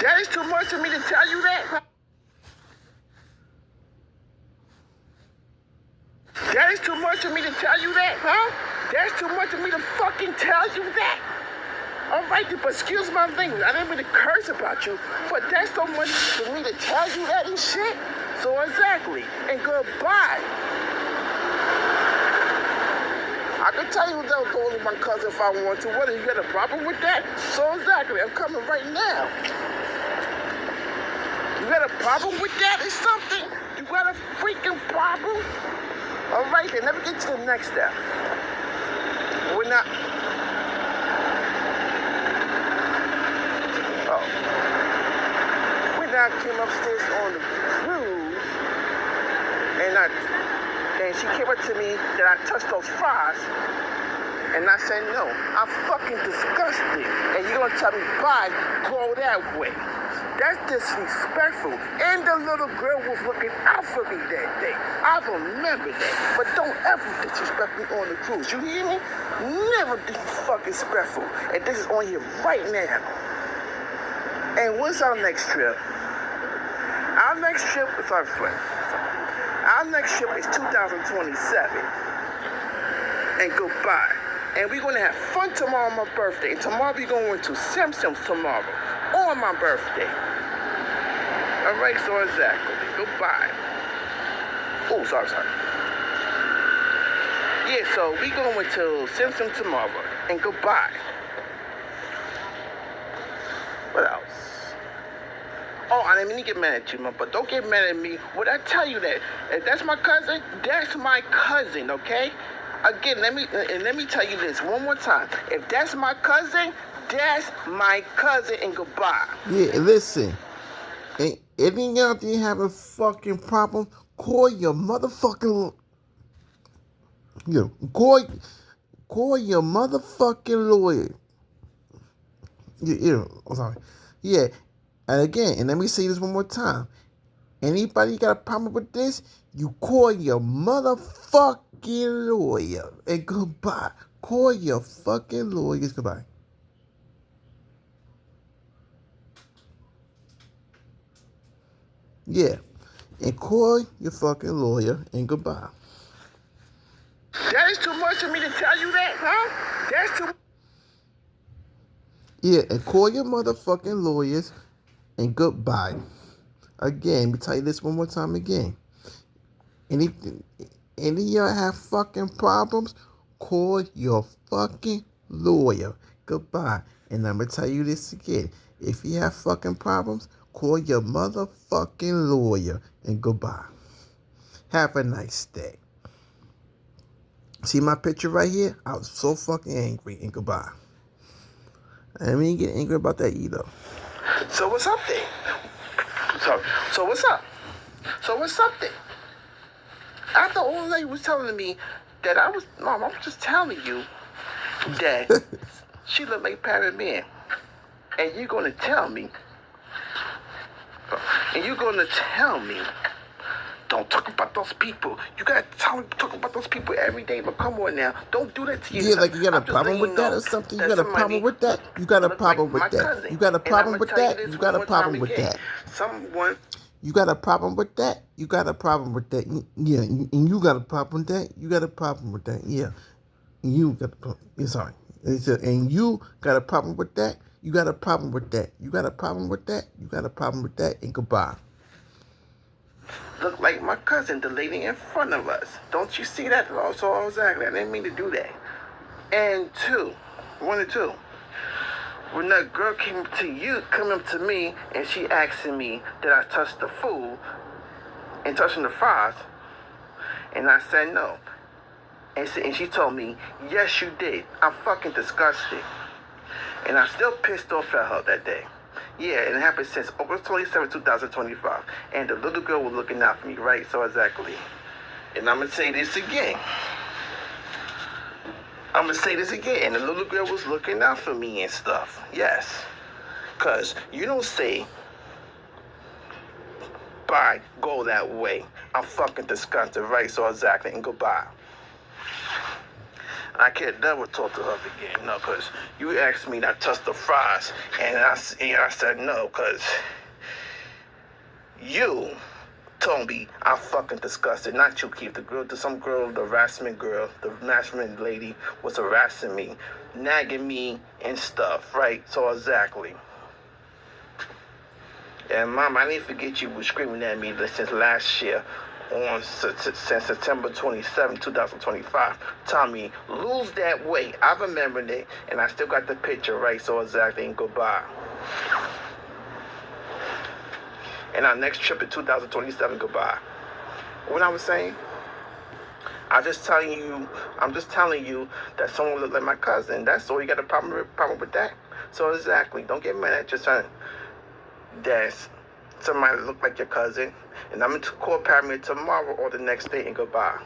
That is too much for me to tell you that? That is too much for me to tell you that, huh? That's too much for me to fucking tell you that. All right, but excuse my language. I didn't mean to curse about you, but that's so much for me to tell you that and shit. So exactly, and goodbye. I can tell you that go with my cousin if I want to. What, you got a problem with that? So exactly, I'm coming right now. You got a problem with that or something? You got a freaking problem? All right, then let me get to the next step. We're not... Oh. When I came upstairs on the cruise, and she came up to me that I touched those fries, and I said, no, I'm fucking disgusted. And you're gonna tell me, bye, go that way. That's disrespectful. And the little girl was looking out for me that day. I remember that. But don't ever disrespect me on the cruise. You hear me? Never disrespectful. And this is on here right now. And what's our next trip? Our next trip is our next trip is 2027. And goodbye. And we're going to have fun tomorrow on my birthday. And tomorrow we're going to Simpsons tomorrow on my birthday. All right, so exactly. Goodbye. Oh, sorry. Yeah, so we're going to Simpsons tomorrow. And goodbye. What else? Oh, I didn't mean to get mad at you, man, but don't get mad at me. Would I tell you that? If that's my cousin, that's my cousin, okay? Again, let me tell you this one more time. If that's my cousin, and goodbye. Yeah, listen. And any of you have a fucking problem, call your motherfucking... Call your motherfucking lawyer. I'm sorry. Yeah. And again, and let me say this one more time. Anybody got a problem with this, you call your motherfucking lawyer. And goodbye. Call your fucking lawyers. Goodbye. Yeah. And call your fucking lawyer and goodbye. That is too much for me to tell you that, huh? That's too... Yeah, and call your motherfucking lawyers and goodbye. Again, let me tell you this one more time again. Any of y'all have fucking problems, call your fucking lawyer. Goodbye. And I'm going to tell you this again. If you have fucking problems, call your motherfucking lawyer and goodbye. Have a nice day. See my picture right here? I was so fucking angry and goodbye. I didn't even get angry about that either. So what's up there? So what's up? So what's up there? I thought old lady was telling me that Mom, I'm just telling you that she looked like Patty Man. And you're going to tell me, don't talk about those people. You got to talk about those people every day, but come on now. Don't do that to yourself. Yeah, like you got a problem with that or something? You got a problem with that? You got a problem with that? You got a problem with that? You got a problem with that? You got a problem with that? You got a problem with that? Yeah, and you got a problem with that? You got a problem with that? Yeah. You got a problem. Sorry. And you got a problem with that? You got a problem with that? You got a problem with that? You got a problem with that? And goodbye. Look like my cousin, the lady in front of us. Don't you see that? So exactly. I didn't mean to do that. And one and two. When that girl came up to me, and she asking me that I touched the food and touching the fries, and I said no. And she told me, yes, you did. I'm fucking disgusted. And I'm still pissed off at her that day. Yeah, and it happened since August 27, 2025. And the little girl was looking out for me, right? So exactly. And I'm going to say this again. And the little girl was looking out for me and stuff. Yes. Because you don't say, bye, go that way. I'm fucking disgusted, right? So exactly, and goodbye. I can't never talk to her again, no, because you asked me not to touch the fries, and I said no, because you told me I'm fucking disgusted. Not you, Keith. Some girl, the harassment lady was harassing me, nagging me and stuff, right? So exactly. And Mom, I didn't forget you were screaming at me since last year since September 27, 2025. Telling me, lose that weight. I remembered it, and I still got the picture, right? So exactly, and goodbye. And our next trip in 2027, goodbye. What I was saying? I'm just telling you that someone looked like my cousin. That's all. You got a problem with that? So exactly. Don't get mad at your son. That's somebody look like your cousin. And I'm going to call Paramedic tomorrow or the next day and goodbye.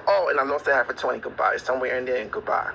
Oh, and I lost a half a 20. Goodbye. It's somewhere in there and goodbye.